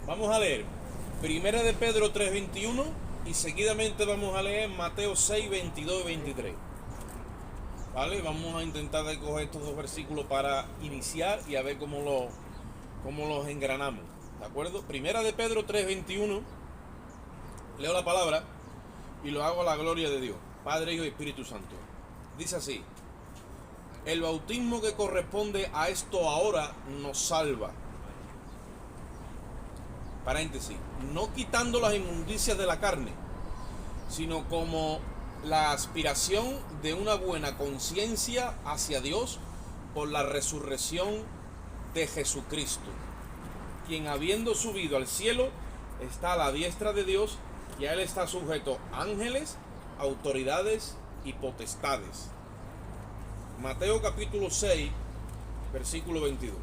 Vamos a leer Primera de Pedro 3:21 y seguidamente vamos a leer Mateo 6:22 y 23. ¿Vale? Vamos a intentar de coger estos dos versículos para iniciar y a ver cómo los engranamos. ¿De acuerdo? Primera de Pedro 3:21. Leo la palabra y lo hago a la gloria de Dios, Padre, Hijo y Espíritu Santo. Dice así: el bautismo que corresponde a esto ahora nos salva. Paréntesis, no quitando las inmundicias de la carne, sino como la aspiración de una buena conciencia hacia Dios por la resurrección de Jesucristo, quien habiendo subido al cielo está a la diestra de Dios, y a él está sujeto ángeles, autoridades y potestades. Mateo capítulo 6, versículo 22.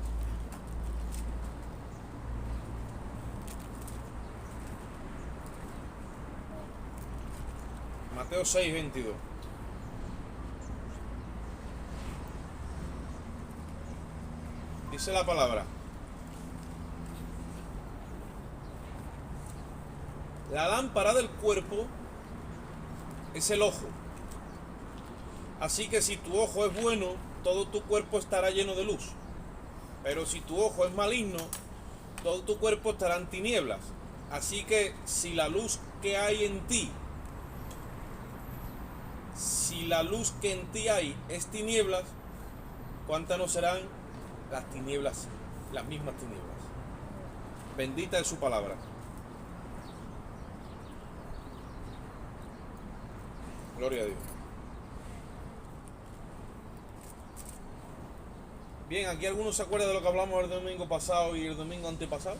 Mateo 6, 22. Dice la palabra: la lámpara del cuerpo es el ojo. Así que si tu ojo es bueno, todo tu cuerpo estará lleno de luz. Pero si tu ojo es maligno, todo tu cuerpo estará en tinieblas. Así que si la luz que en ti hay es tinieblas, ¿cuántas no serán las tinieblas, las mismas tinieblas? Bendita es su palabra. Gloria a Dios. Bien, ¿aquí alguno se acuerda de lo que hablamos el domingo pasado y el domingo antepasado?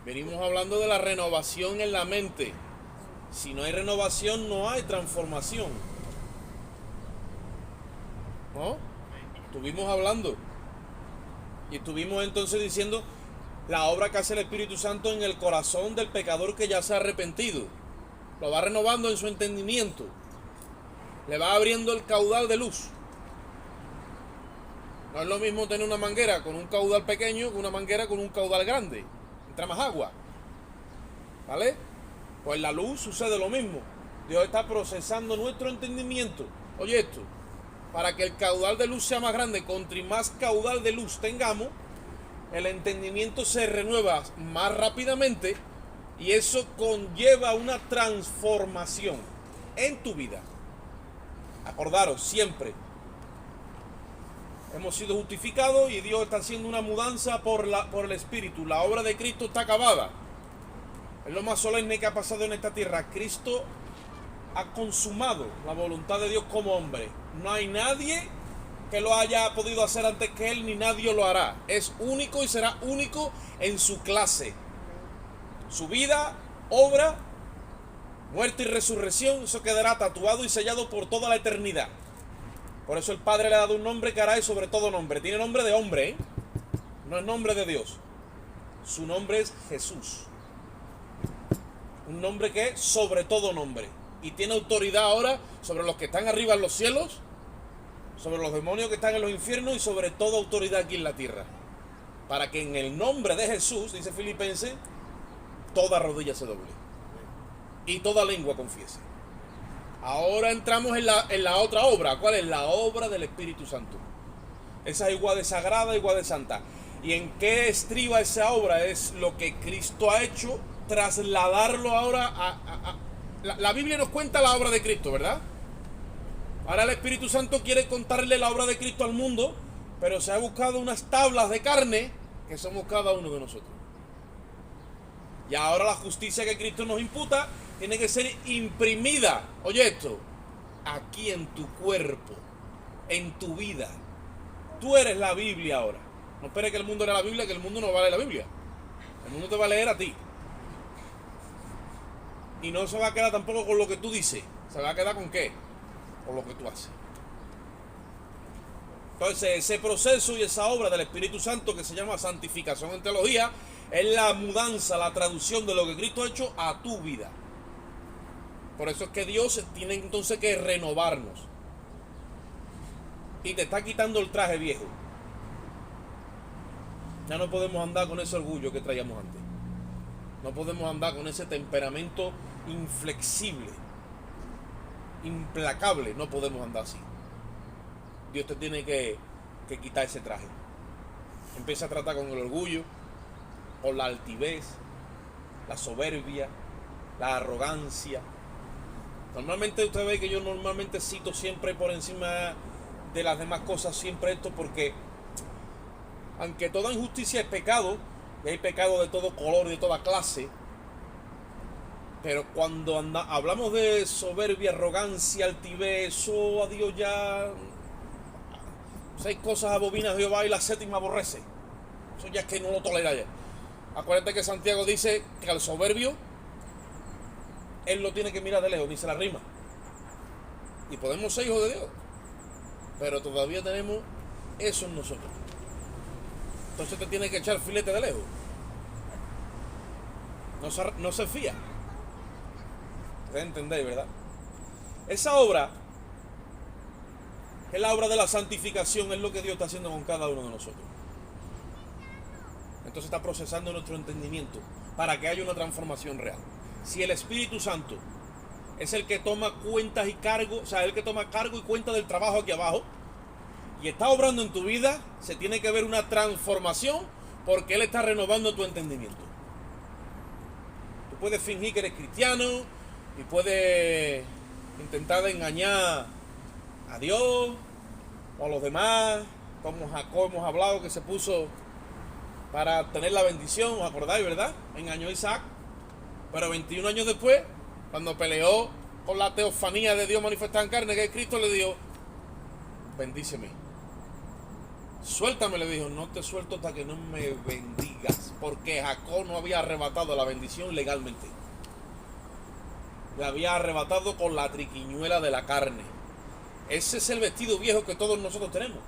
Venimos hablando de la renovación en la mente. Si no hay renovación, no hay transformación. ¿No? Estuvimos hablando. Y estuvimos entonces diciendo la obra que hace el Espíritu Santo en el corazón del pecador que ya se ha arrepentido. Lo va renovando en su entendimiento. Le va abriendo el caudal de luz. No es lo mismo tener una manguera con un caudal pequeño que una manguera con un caudal grande. Entra más agua. ¿Vale? Pues la luz sucede lo mismo. Dios está procesando nuestro entendimiento. Oye esto, para que el caudal de luz sea más grande, contra más caudal de luz tengamos, el entendimiento se renueva más rápidamente y eso conlleva una transformación en tu vida. Acordaros, siempre hemos sido justificados y Dios está haciendo una mudanza por el Espíritu. La obra de Cristo está acabada. Es lo más solemne que ha pasado en esta tierra. Cristo ha consumado la voluntad de Dios como hombre. No hay nadie que lo haya podido hacer antes que Él, ni nadie lo hará. Es único y será único en su clase. Su vida, obra, muerte y resurrección, eso quedará tatuado y sellado por toda la eternidad. Por eso el Padre le ha dado un nombre que hará sobre todo nombre. Tiene nombre de hombre, ¿eh? No es nombre de Dios. Su nombre es Jesús. Un nombre que es sobre todo nombre. Y tiene autoridad ahora sobre los que están arriba en los cielos, sobre los demonios que están en los infiernos y sobre toda autoridad aquí en la tierra. Para que en el nombre de Jesús, dice Filipenses, toda rodilla se doble y toda lengua confiese. Ahora entramos en la otra obra. ¿Cuál es? La obra del Espíritu Santo. Esa es igual de sagrada, igual de santa. ¿Y en qué estriba esa obra? Es lo que Cristo ha hecho, trasladarlo ahora la Biblia nos cuenta la obra de Cristo, ¿verdad? Ahora el Espíritu Santo quiere contarle la obra de Cristo al mundo, pero se ha buscado unas tablas de carne que somos cada uno de nosotros. Y ahora la justicia que Cristo nos imputa tiene que ser imprimida, oye esto, aquí en tu cuerpo, en tu vida. Tú eres la Biblia ahora. No esperes que el mundo lea la Biblia, que el mundo no va a leer la Biblia. El mundo te va a leer a ti. Y no se va a quedar tampoco con lo que tú dices. ¿Se va a quedar con qué? Con lo que tú haces. Entonces ese proceso y esa obra del Espíritu Santo que se llama santificación en teología es la mudanza, la traducción de lo que Cristo ha hecho a tu vida. Por eso es que Dios tiene entonces que renovarnos. Y te está quitando el traje viejo. Ya no podemos andar con ese orgullo que traíamos antes. No podemos andar con ese temperamento inflexible, implacable. No podemos andar así. Dios te tiene que quitar ese traje. Empieza a tratar con el orgullo, con la altivez, la soberbia, la arrogancia. Normalmente usted ve que yo normalmente cito siempre por encima de las demás cosas siempre esto, porque aunque toda injusticia es pecado, y hay pecado de todo color y de toda clase, pero cuando hablamos de soberbia, arrogancia, altivez, eso a Dios ya... 6 cosas abomina Jehová y la 7ª aborrece. Eso ya es que no lo tolera ya. Acuérdate que Santiago dice que al soberbio él lo tiene que mirar de lejos, ni se la rima. Y podemos ser hijos de Dios, pero todavía tenemos eso en nosotros. Entonces te tiene que echar filete de lejos. No se fía. Ustedes entendéis, ¿verdad? Esa obra es la obra de la santificación, es lo que Dios está haciendo con cada uno de nosotros. Entonces está procesando nuestro entendimiento para que haya una transformación real. Si el Espíritu Santo es el que toma cuentas y cargo, o sea, el que toma cargo y cuenta del trabajo aquí abajo, y está obrando en tu vida, se tiene que ver una transformación, porque Él está renovando tu entendimiento. Tú puedes fingir que eres cristiano y puedes intentar engañar a Dios o a los demás, como Jacob hemos hablado, que se puso para tener la bendición, ¿os acordáis, verdad? Engañó a Isaac, pero 21 años después, cuando peleó con la teofanía de Dios manifestada en carne, que es Cristo, le dijo: bendíceme, suéltame, le dijo. No te suelto hasta que no me bendigas, porque Jacob no había arrebatado la bendición legalmente, la había arrebatado con la triquiñuela de la carne. Ese es el vestido viejo que todos nosotros tenemos,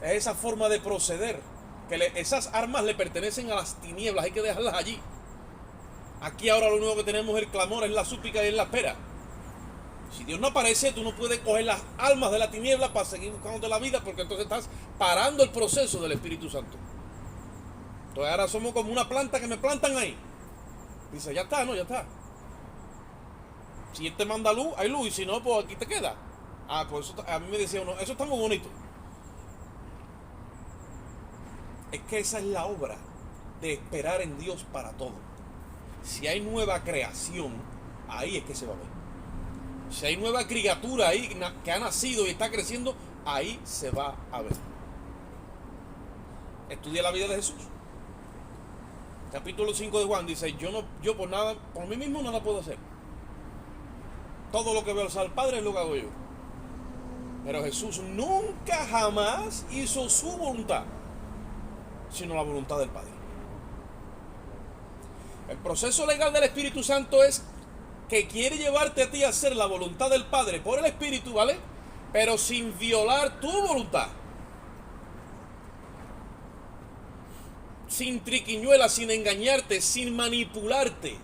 es esa forma de proceder, que esas armas le pertenecen a las tinieblas, hay que dejarlas allí. Aquí ahora lo único que tenemos es el clamor, es la súplica y es la espera. Si Dios no aparece, tú no puedes coger las almas de la tiniebla para seguir buscándote la vida, porque entonces estás parando el proceso del Espíritu Santo. Entonces ahora somos como una planta que me plantan ahí. Dice, ya está, no, ya está. Si Él te manda luz, hay luz, y si no, pues aquí te queda. Pues eso, a mí me decía uno, eso está muy bonito. Es que esa es la obra de esperar en Dios para todo. Si hay nueva creación, ahí es que se va a ver. Si hay nueva criatura ahí que ha nacido y está creciendo, ahí se va a ver. Estudia la vida de Jesús. Capítulo 5 de Juan dice: yo por nada, por mí mismo nada puedo hacer. Todo lo que veo al Padre es lo que hago yo. Pero Jesús nunca jamás hizo su voluntad, sino la voluntad del Padre. El proceso legal del Espíritu Santo es que quiere llevarte a ti a hacer la voluntad del Padre por el Espíritu, ¿vale? Pero sin violar tu voluntad. Sin triquiñuelas, sin engañarte, sin manipularte,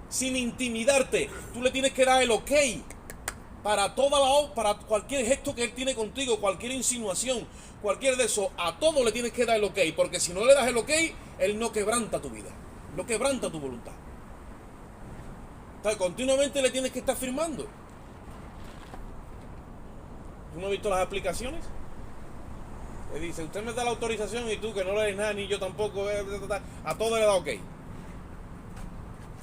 sin intimidarte. Tú le tienes que dar el ok para para cualquier gesto que Él tiene contigo, cualquier insinuación, cualquier de eso. A todo le tienes que dar el ok, porque si no le das el ok, Él no quebranta tu vida, no quebranta tu voluntad. Entonces, continuamente le tienes que estar firmando. ¿Tú no has visto las aplicaciones? Le dice, usted me da la autorización y tú que no le des nada, ni yo tampoco, a todo le da ok.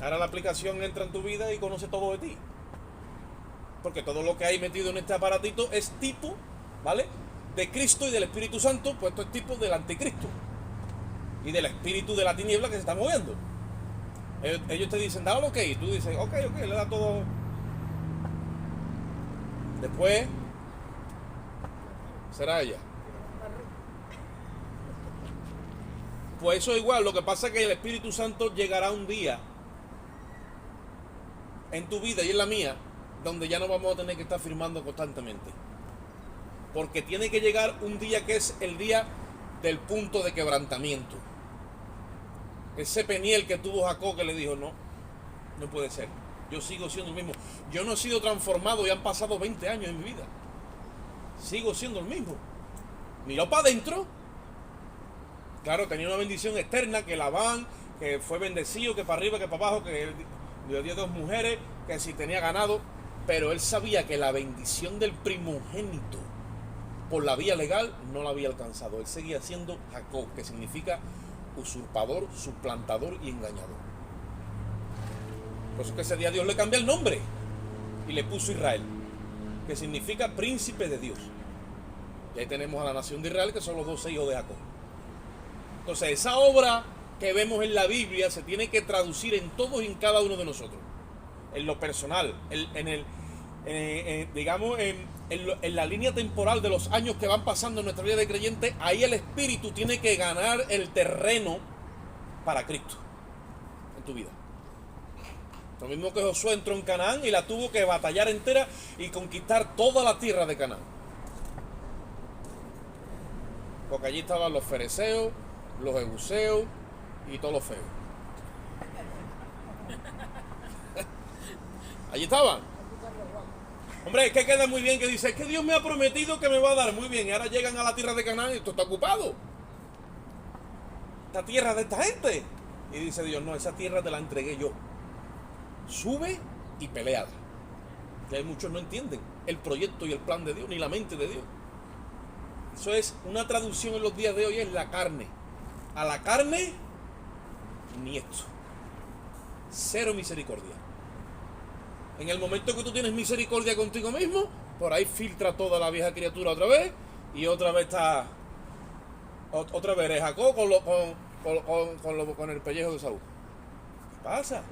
Ahora la aplicación entra en tu vida y conoce todo de ti. Porque todo lo que hay metido en este aparatito es tipo, ¿vale?, de Cristo y del Espíritu Santo, pues esto es tipo del anticristo y del espíritu de la tiniebla que se está moviendo. Ellos te dicen, dale ok, y tú dices, ok, le da todo. Después será ella. Pues eso es igual, lo que pasa es que el Espíritu Santo llegará un día en tu vida y en la mía, donde ya no vamos a tener que estar firmando constantemente. Porque tiene que llegar un día que es el día del punto de quebrantamiento. Ese Peniel que tuvo Jacob, que le dijo, no puede ser, yo sigo siendo el mismo. Yo no he sido transformado y han pasado 20 años en mi vida. Sigo siendo el mismo. Miró para adentro Claro, tenía una bendición externa, que Labán, que fue bendecido, que para arriba, que para abajo, que le dio 2 mujeres, que si tenía ganado, pero él sabía que la bendición del primogénito por la vía legal no la había alcanzado. Él seguía siendo Jacob, que significa usurpador, suplantador y engañador. Por eso que ese día Dios le cambió el nombre y le puso Israel, que significa príncipe de Dios. Y ahí tenemos a la nación de Israel, que son los 12 hijos de Jacob. Entonces esa obra que vemos en la Biblia se tiene que traducir en todos y en cada uno de nosotros, en lo personal, en la línea temporal de los años que van pasando en nuestra vida de creyente. Ahí el Espíritu tiene que ganar el terreno para Cristo en tu vida. Lo mismo que Josué entró en Canaán y la tuvo que batallar entera y conquistar toda la tierra de Canaán, porque allí estaban los fereceos, los jebuseos y todos los feos. Allí estaban. Hombre, es que queda muy bien que dice, es que Dios me ha prometido que me va a dar. Muy bien, y ahora llegan a la tierra de Canaán y esto está ocupado. Esta tierra de esta gente. Y dice Dios, no, esa tierra te la entregué yo. Sube y pelea. Y hay muchos no entienden el proyecto y el plan de Dios, ni la mente de Dios. Eso es una traducción en los días de hoy, es la carne. A la carne, ni esto. Cero misericordia. En el momento que tú tienes misericordia contigo mismo, por ahí filtra toda la vieja criatura otra vez, y otra vez está, otra vez eres Jacob con el pellejo de Saúl. ¿Qué pasa?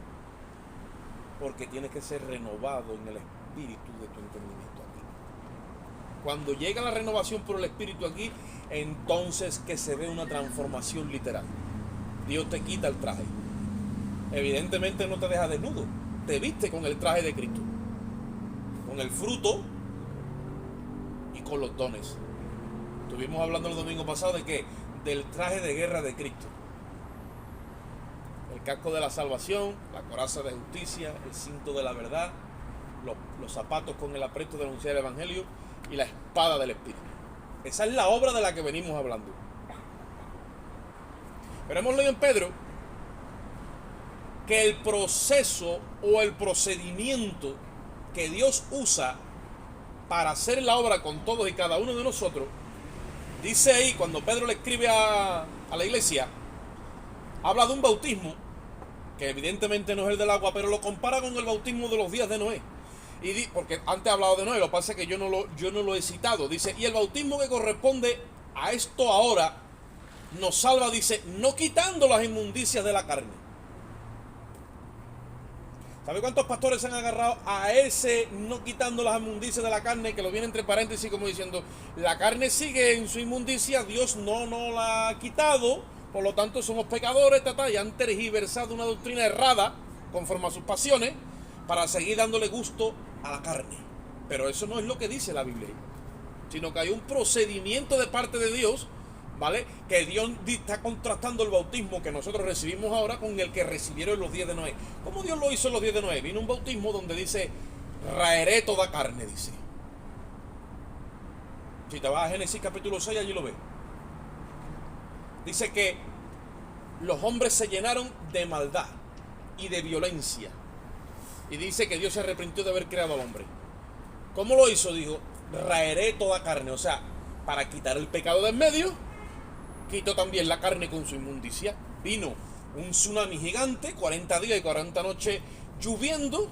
Porque tienes que ser renovado en el espíritu de tu entendimiento aquí. Cuando llega la renovación por el espíritu aquí, entonces que se ve una transformación literal. Dios te quita el traje. Evidentemente no te deja desnudo, te viste con el traje de Cristo, con el fruto y con los dones. Estuvimos hablando el domingo pasado de que del traje de guerra de Cristo. El casco de la salvación, la coraza de justicia, el cinto de la verdad, los zapatos con el apresto de anunciar el evangelio y la espada del Espíritu. Esa es la obra de la que venimos hablando. Pero hemos leído en Pedro que el proceso o el procedimiento que Dios usa para hacer la obra con todos y cada uno de nosotros, dice ahí, cuando Pedro le escribe a la iglesia, habla de un bautismo que evidentemente no es el del agua, pero lo compara con el bautismo de los días de Noé. Porque antes he hablado de Noé, lo que pasa es que yo no lo he citado. Dice, y el bautismo que corresponde a esto ahora nos salva, dice, no quitando las inmundicias de la carne. ¿Sabe cuántos pastores se han agarrado a ese no quitando las inmundicias de la carne, que lo viene entre paréntesis como diciendo, la carne sigue en su inmundicia, Dios no la ha quitado, por lo tanto somos pecadores, y han tergiversado una doctrina errada conforme a sus pasiones para seguir dándole gusto a la carne? Pero eso no es lo que dice la Biblia, sino que hay un procedimiento de parte de Dios, ¿vale? Que Dios está contrastando el bautismo que nosotros recibimos ahora con el que recibieron en los días de Noé. ¿Cómo Dios lo hizo en los días de Noé? Vino un bautismo donde dice, raeré toda carne, dice. Si te vas a Génesis capítulo 6, allí lo ves. Dice que los hombres se llenaron de maldad y de violencia. Y dice que Dios se arrepintió de haber creado al hombre. ¿Cómo lo hizo? Dijo, raeré toda carne. O sea, para quitar el pecado de en medio, quitó también la carne con su inmundicia. Vino un tsunami gigante, 40 días y 40 noches lloviendo,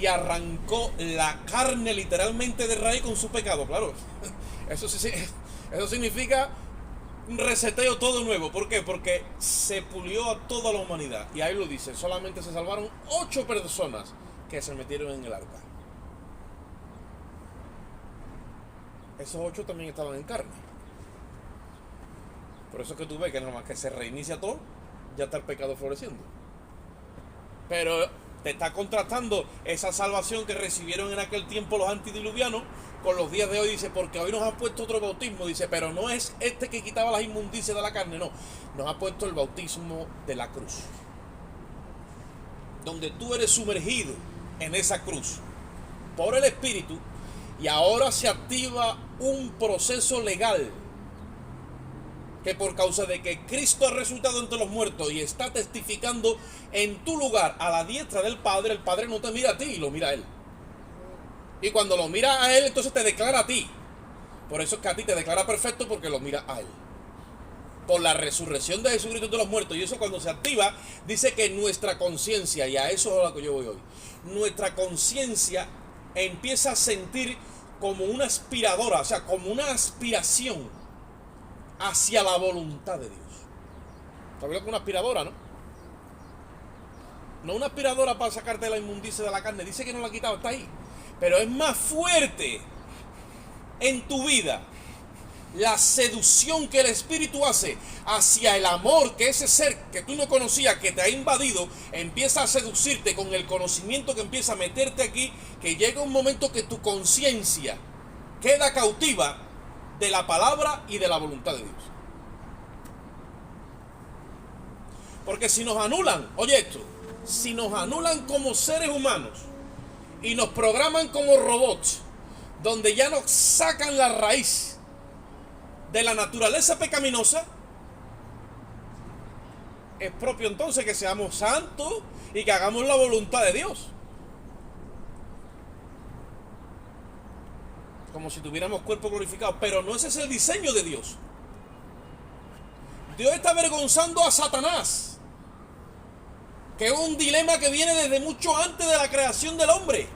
y arrancó la carne literalmente de raíz con su pecado. Claro, eso significa un reseteo todo nuevo. ¿Por qué? Porque se pulió a toda la humanidad. Y ahí lo dice, solamente se salvaron 8 personas que se metieron en el arca. Esos 8 también estaban en carne. Por eso es que tú ves que nada más que se reinicia todo, ya está el pecado floreciendo. Pero te está contrastando esa salvación que recibieron en aquel tiempo los antidiluvianos con los días de hoy. Dice, porque hoy nos ha puesto otro bautismo. Dice, pero no es este que quitaba las inmundicias de la carne, no. Nos ha puesto el bautismo de la cruz, donde tú eres sumergido en esa cruz por el Espíritu, y ahora se activa un proceso legal que por causa de que Cristo ha resucitado entre los muertos y está testificando en tu lugar a la diestra del Padre, el Padre no te mira a ti, lo mira a Él. Y cuando lo mira a Él, entonces te declara a ti. Por eso es que a ti te declara perfecto, porque lo mira a Él. Por la resurrección de Jesucristo entre los muertos. Y eso cuando se activa, dice que nuestra conciencia, y a eso es a lo que yo voy hoy, nuestra conciencia empieza a sentir como una aspiradora, o sea, como una aspiración hacia la voluntad de Dios. ¿Sabes lo que es una aspiradora, no? No una aspiradora para sacarte la inmundicia de la carne. Dice que no la ha quitado, está ahí. Pero es más fuerte en tu vida la seducción que el Espíritu hace hacia el amor que ese ser que tú no conocías, que te ha invadido, empieza a seducirte con el conocimiento que empieza a meterte aquí, que llega un momento que tu conciencia queda cautiva de la palabra y de la voluntad de Dios. Porque si nos anulan, oye esto, si nos anulan como seres humanos y nos programan como robots, donde ya nos sacan la raíz de la naturaleza pecaminosa, es propio entonces que seamos santos y que hagamos la voluntad de Dios. Como si tuviéramos cuerpo glorificado. Pero no ese es el diseño de Dios. Dios está avergonzando a Satanás, que es un dilema que viene desde mucho antes de la creación del hombre,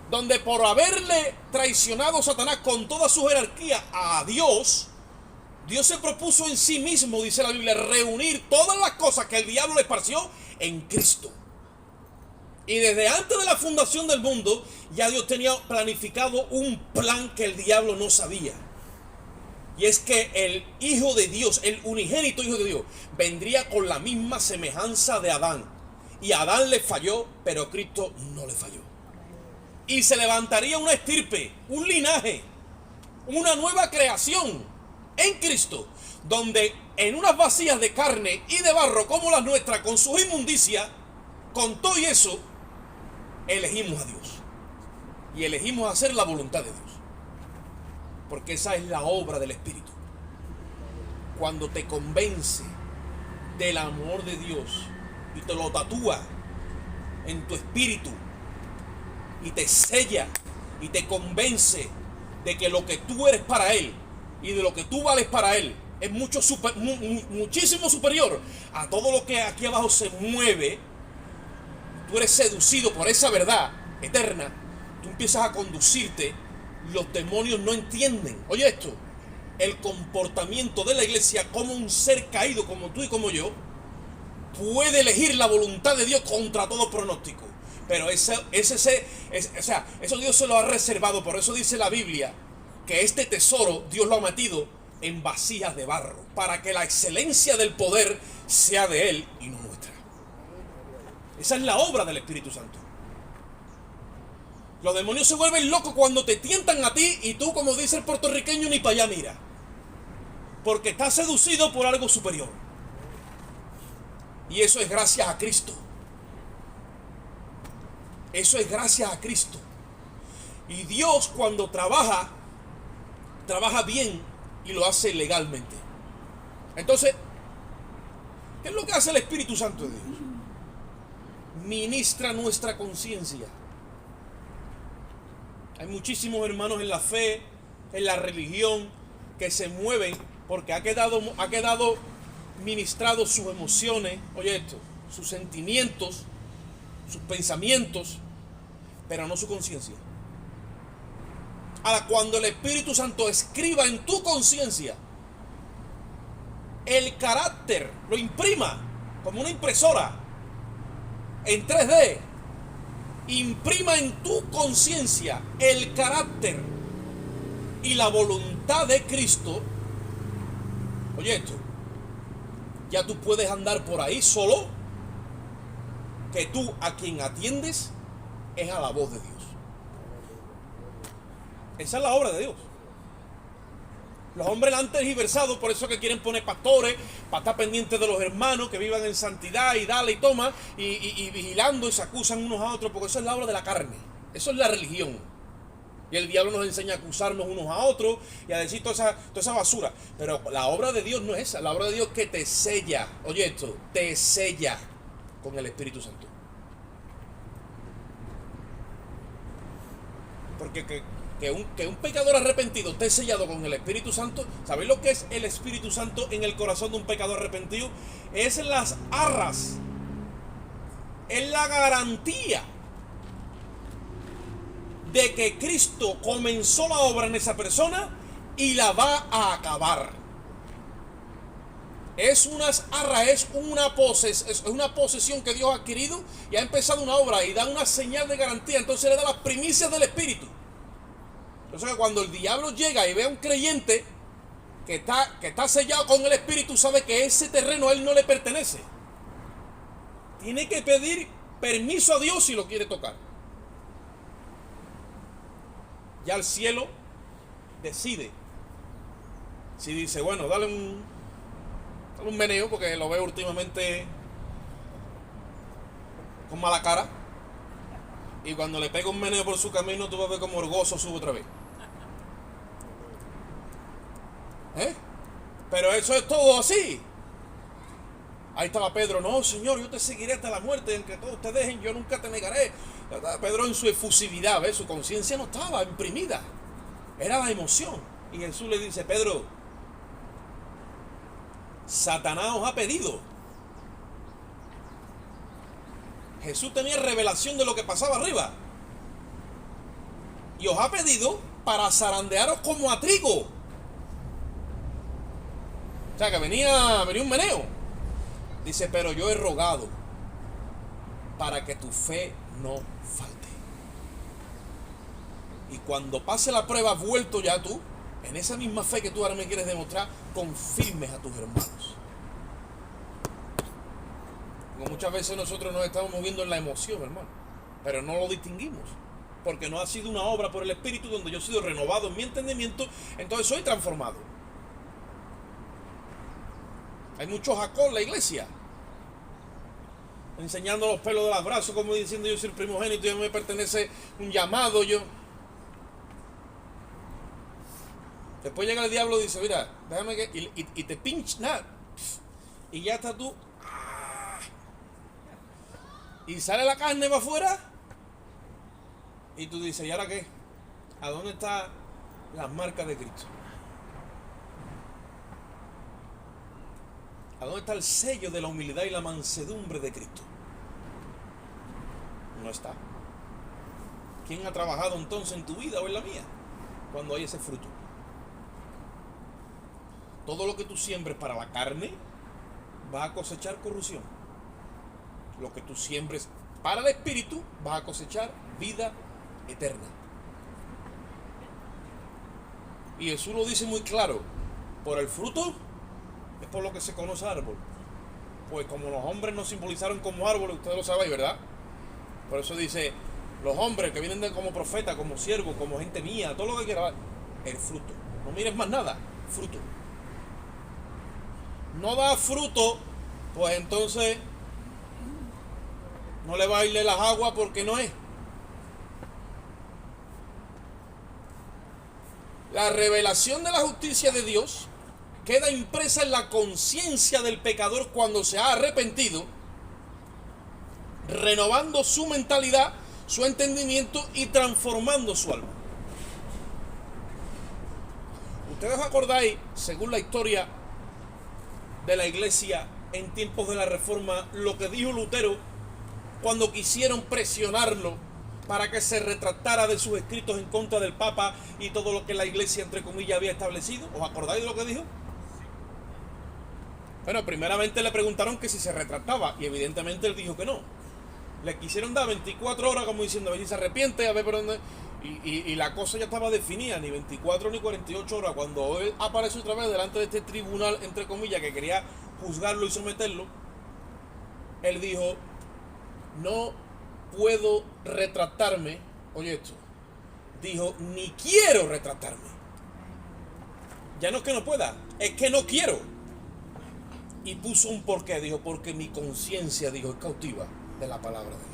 donde por haberle traicionado Satanás con toda su jerarquía a Dios, Dios se propuso en sí mismo, dice la Biblia, reunir todas las cosas que el diablo le esparció en Cristo. Y desde antes de la fundación del mundo, ya Dios tenía planificado un plan que el diablo no sabía. Y es que el Hijo de Dios, el unigénito Hijo de Dios, vendría con la misma semejanza de Adán. Y a Adán le falló, pero Cristo no le falló. Y se levantaría una estirpe, un linaje, una nueva creación en Cristo, donde en unas vasijas de carne y de barro como las nuestras, con sus inmundicias, con todo y eso, elegimos a Dios. Y elegimos hacer la voluntad de Dios. Porque esa es la obra del Espíritu. Cuando te convence del amor de Dios y te lo tatúa en tu espíritu y te sella y te convence de que lo que tú eres para Él y de lo que tú vales para Él es muchísimo superior a todo lo que aquí abajo se mueve, tú eres seducido por esa verdad eterna, tú empiezas a conducirte. Los demonios no entienden, oye esto, el comportamiento de la iglesia, como un ser caído como tú y como yo puede elegir la voluntad de Dios contra todo pronóstico. Pero eso Dios se lo ha reservado. Por eso dice la Biblia que este tesoro Dios lo ha metido en vasijas de barro, para que la excelencia del poder sea de Él y no nuestra. Esa es la obra del Espíritu Santo. Los demonios se vuelven locos cuando te tientan a ti y tú, como dice el puertorriqueño, ni para allá mira, porque estás seducido por algo superior. Y eso es gracias a Cristo. Eso es gracias a Cristo. Y Dios, cuando trabaja bien y lo hace legalmente. Entonces, ¿qué es lo que hace el Espíritu Santo de Dios? Ministra nuestra conciencia. Hay muchísimos hermanos en la fe, en la religión, que se mueven porque ha quedado ministrados sus emociones, oye esto, sus sentimientos, sus pensamientos, pero no su conciencia. Ahora, cuando el Espíritu Santo escriba en tu conciencia el carácter, lo imprima como una impresora en 3D, imprima en tu conciencia el carácter y la voluntad de Cristo, oye esto, ya tú puedes andar por ahí solo, que tú a quien atiendes es a la voz de Dios. Esa es la obra de Dios. Los hombres la han tergiversado, por eso que quieren poner pastores, para estar pendientes de los hermanos que vivan en santidad y dale y toma, y vigilando y se acusan unos a otros, porque eso es la obra de la carne, eso es la religión. Y el diablo nos enseña a acusarnos unos a otros y a decir toda esa basura. Pero la obra de Dios no es esa. La obra de Dios es que te sella. Oye esto, te sella con el Espíritu Santo. Porque que un pecador arrepentido esté sellado con el Espíritu Santo. ¿Sabéis lo que es el Espíritu Santo en el corazón de un pecador arrepentido? Es las arras. Es la garantía de que Cristo comenzó la obra en esa persona y la va a acabar. Es unas arras, es una posesión que Dios ha adquirido y ha empezado una obra y da una señal de garantía. Entonces le da las primicias del Espíritu. Entonces cuando el diablo llega y ve a un creyente que está sellado con el Espíritu, sabe que ese terreno a él no le pertenece. Tiene que pedir permiso a Dios si lo quiere tocar. Ya el cielo decide. Si dice, bueno, dale un meneo, porque lo veo últimamente con mala cara. Y cuando le pega un meneo por su camino, tú vas a ver como el gozo sube otra vez. Pero eso es todo así. Ahí estaba Pedro, no, Señor, yo te seguiré hasta la muerte, aunque todos te dejen, yo nunca te negaré. Pedro en su efusividad, ¿ves? Su conciencia no estaba imprimida, era la emoción. Y Jesús le dice, Pedro, Satanás os ha pedido. Jesús tenía revelación de lo que pasaba arriba. Y os ha pedido para zarandearos como a trigo. O sea que venía un meneo. Dice, pero yo he rogado para que tu fe no falte. Y cuando pase la prueba, vuelto ya tú, en esa misma fe que tú ahora me quieres demostrar, confirmes a tus hermanos. Como muchas veces nosotros nos estamos moviendo en la emoción, hermano, pero no lo distinguimos, porque no ha sido una obra por el Espíritu donde yo he sido renovado en mi entendimiento, entonces soy transformado. Hay muchos Jacob en la iglesia, enseñando los pelos de los brazos, como diciendo yo soy el primogénito, yo me pertenece un llamado, yo. Después llega el diablo y dice, mira, déjame que. Y te pincha, nada. Y ya estás tú. Y sale la carne para afuera. Y tú dices, ¿y ahora qué? ¿A dónde están las marcas de Cristo? ¿A dónde está el sello de la humildad y la mansedumbre de Cristo? No está. ¿Quién ha trabajado entonces en tu vida o en la mía? Cuando hay ese fruto. Todo lo que tú siembres para la carne va a cosechar corrupción. Lo que tú siembres para el Espíritu va a cosechar vida eterna. Y Jesús lo dice muy claro. Por el fruto es por lo que se conoce árbol. Pues como los hombres nos simbolizaron como árboles, ustedes lo saben, ¿verdad? Por eso dice, los hombres que vienen como profetas, como siervos, como gente mía, todo lo que quiera, el fruto. No mires más nada, fruto. No da fruto, pues entonces no le baile las aguas porque no es. La revelación de la justicia de Dios queda impresa en la conciencia del pecador cuando se ha arrepentido, renovando su mentalidad, su entendimiento y transformando su alma. ¿Ustedes os acordáis, según la historia de la iglesia en tiempos de la Reforma, lo que dijo Lutero cuando quisieron presionarlo para que se retractara de sus escritos en contra del Papa y todo lo que la iglesia, entre comillas, había establecido? ¿Os acordáis de lo que dijo? Bueno, primeramente le preguntaron que si se retractaba y evidentemente él dijo que no. Le quisieron dar 24 horas como diciendo, a ver si se arrepiente, a ver por dónde. Y la cosa ya estaba definida, ni 24 ni 48 horas. Cuando él apareció otra vez delante de este tribunal, entre comillas, que quería juzgarlo y someterlo, él dijo, no puedo retractarme. Oye esto, dijo, ni quiero retractarme. Ya no es que no pueda, es que no quiero. Y puso un porqué, dijo, porque mi conciencia, dijo, es cautiva de la palabra de Dios.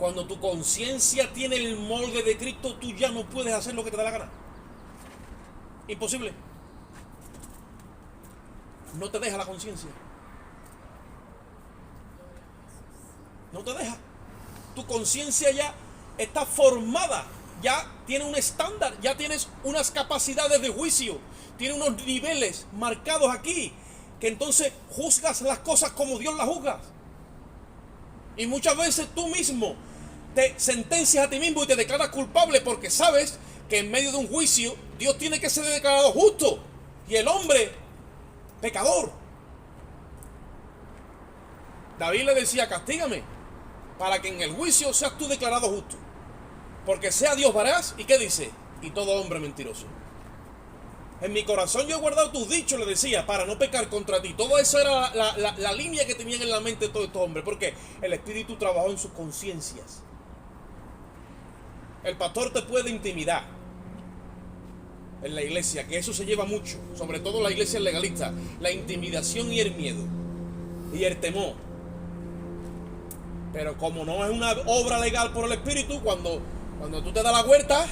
Cuando tu conciencia tiene el molde de Cristo, tú ya no puedes hacer lo que te da la gana. Imposible. No te deja la conciencia. No te deja. Tu conciencia ya está formada, ya tiene un estándar, ya tienes unas capacidades de juicio, tiene unos niveles marcados aquí, que entonces juzgas las cosas como Dios las juzga. Y muchas veces tú mismo te sentencias a ti mismo y te declaras culpable porque sabes que en medio de un juicio Dios tiene que ser declarado justo y el hombre pecador. David le decía: castígame para que en el juicio seas tú declarado justo, porque sea Dios verás. ¿Y qué dice? Y todo hombre mentiroso. En mi corazón yo he guardado tus dichos, le decía, para no pecar contra ti. Todo eso era la línea que tenían en la mente de todos estos hombres, porque el Espíritu trabajó en sus conciencias. El pastor te puede intimidar en la iglesia, que eso se lleva mucho, sobre todo la iglesia legalista, la intimidación y el miedo y el temor. Pero como no es una obra legal por el Espíritu, cuando tú te das la vuelta,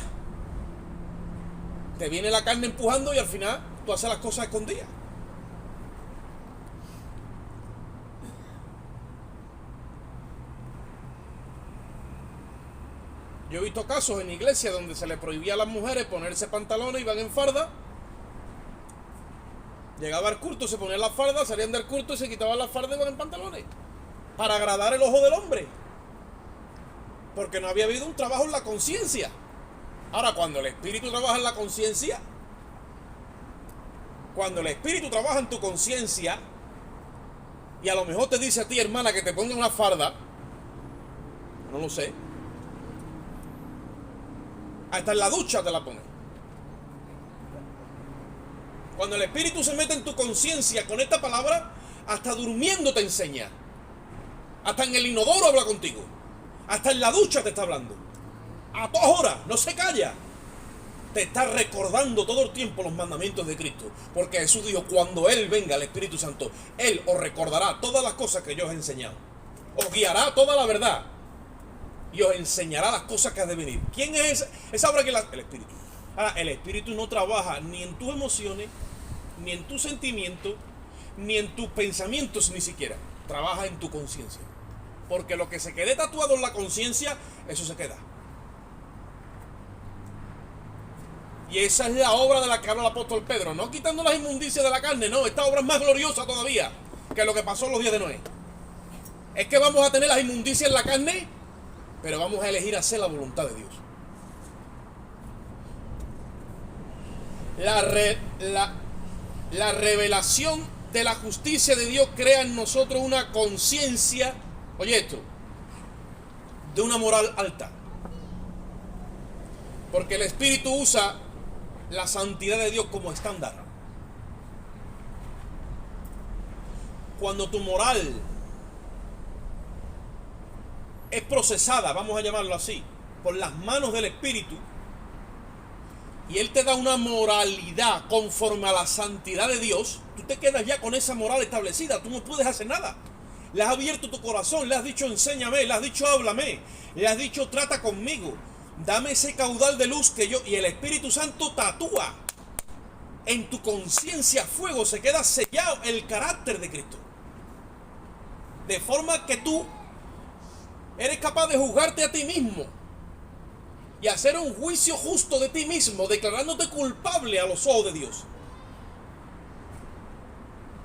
te viene la carne empujando y al final tú haces las cosas escondidas. Yo he visto casos en iglesia donde se le prohibía a las mujeres ponerse pantalones, iban en farda. Llegaba al culto, se ponían las fardas, salían del culto y se quitaban las fardas y iban en pantalones. Para agradar el ojo del hombre. Porque no había habido un trabajo en la conciencia. Ahora, cuando el Espíritu trabaja en la conciencia, cuando el Espíritu trabaja en tu conciencia, y a lo mejor te dice a ti, hermana, que te ponga una farda, no lo sé, hasta en la ducha te la pone. Cuando el Espíritu se mete en tu conciencia con esta palabra, hasta durmiendo te enseña. Hasta en el inodoro habla contigo. Hasta en la ducha te está hablando. A todas horas, no se calla. Te está recordando todo el tiempo los mandamientos de Cristo. Porque Jesús dijo: cuando Él venga, el Espíritu Santo, Él os recordará todas las cosas que yo os he enseñado. Os guiará a toda la verdad. Y os enseñará las cosas que ha de venir. ¿Quién es esa obra que el Espíritu? Ahora, el Espíritu no trabaja ni en tus emociones, ni en tus sentimientos, ni en tus pensamientos ni siquiera. Trabaja en tu conciencia. Porque lo que se quede tatuado en la conciencia, eso se queda. Y esa es la obra de la que habla el apóstol Pedro. No quitando las inmundicias de la carne, no. Esta obra es más gloriosa todavía que lo que pasó en los días de Noé. Es que vamos a tener las inmundicias en la carne, pero vamos a elegir hacer la voluntad de Dios. La revelación de la justicia de Dios crea en nosotros una conciencia, oye esto, de una moral alta. Porque el Espíritu usa la santidad de Dios como estándar. Cuando tu moral es procesada, vamos a llamarlo así, por las manos del Espíritu, y Él te da una moralidad conforme a la santidad de Dios, tú te quedas ya con esa moral establecida, tú no puedes hacer nada. Le has abierto tu corazón, le has dicho enséñame, le has dicho háblame, le has dicho trata conmigo, dame ese caudal de luz que yo... Y el Espíritu Santo tatúa en tu conciencia a fuego, se queda sellado el carácter de Cristo. De forma que tú eres capaz de juzgarte a ti mismo y hacer un juicio justo de ti mismo, declarándote culpable a los ojos de Dios.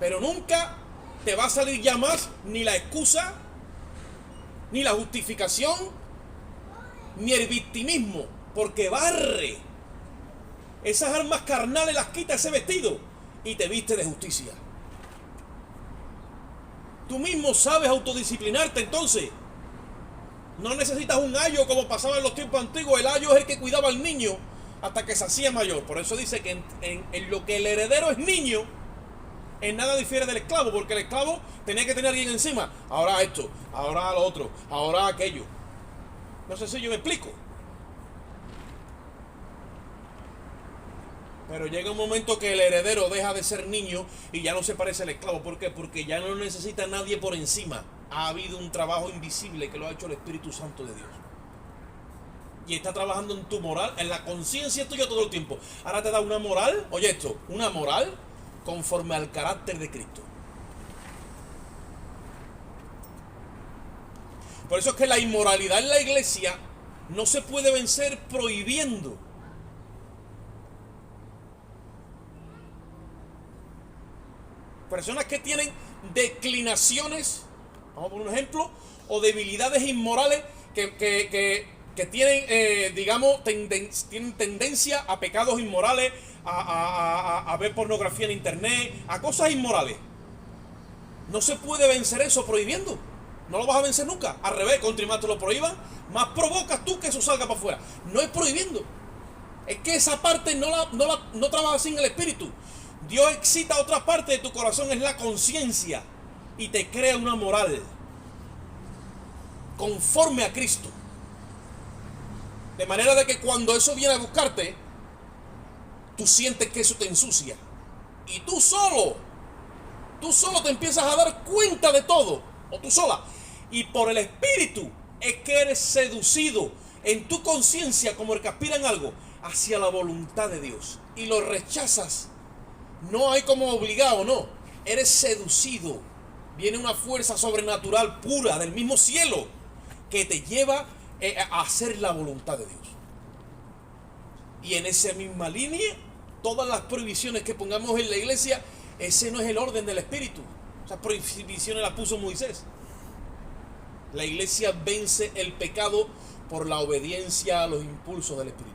Pero nunca te va a salir ya más ni la excusa, ni la justificación, ni el victimismo, porque barre esas armas carnales, las quita ese vestido y te viste de justicia. Tú mismo sabes autodisciplinarte entonces. No necesitas un ayo como pasaba en los tiempos antiguos. El ayo es el que cuidaba al niño hasta que se hacía mayor. Por eso dice que en lo que el heredero es niño, en nada difiere del esclavo, porque el esclavo tenía que tener a alguien encima. Ahora esto, ahora lo otro, ahora aquello. No sé si yo me explico. Pero llega un momento que el heredero deja de ser niño y ya no se parece al esclavo. ¿Por qué? Porque ya no necesita a nadie por encima. Ha habido un trabajo invisible que lo ha hecho el Espíritu Santo de Dios. Y está trabajando en tu moral, en la conciencia tuya todo el tiempo. Ahora te da una moral, oye esto, una moral conforme al carácter de Cristo. Por eso es que la inmoralidad en la iglesia no se puede vencer prohibiendo. Personas que tienen declinaciones, vamos a poner un ejemplo, o debilidades inmorales que tienen, tienen tendencia a pecados inmorales, a ver pornografía en internet, a cosas inmorales. No se puede vencer eso prohibiendo. No lo vas a vencer nunca. Al revés, contra más te lo prohíban, más provocas tú que eso salga para afuera. No es prohibiendo. Es que esa parte no trabaja sin el Espíritu. Dios excita otra parte de tu corazón, es la conciencia, y te crea una moral conforme a Cristo. De manera de que cuando eso viene a buscarte, tú sientes que eso te ensucia. Y tú solo te empiezas a dar cuenta de todo, o tú sola. Y por el Espíritu es que eres seducido en tu conciencia, como el que aspira en algo, hacia la voluntad de Dios. Y lo rechazas. No hay como obligado, no. Eres seducido. Viene una fuerza sobrenatural pura del mismo cielo que te lleva a hacer la voluntad de Dios. Y en esa misma línea, todas las prohibiciones que pongamos en la iglesia, ese no es el orden del Espíritu. Esas prohibiciones las puso Moisés. La iglesia vence el pecado por la obediencia a los impulsos del Espíritu.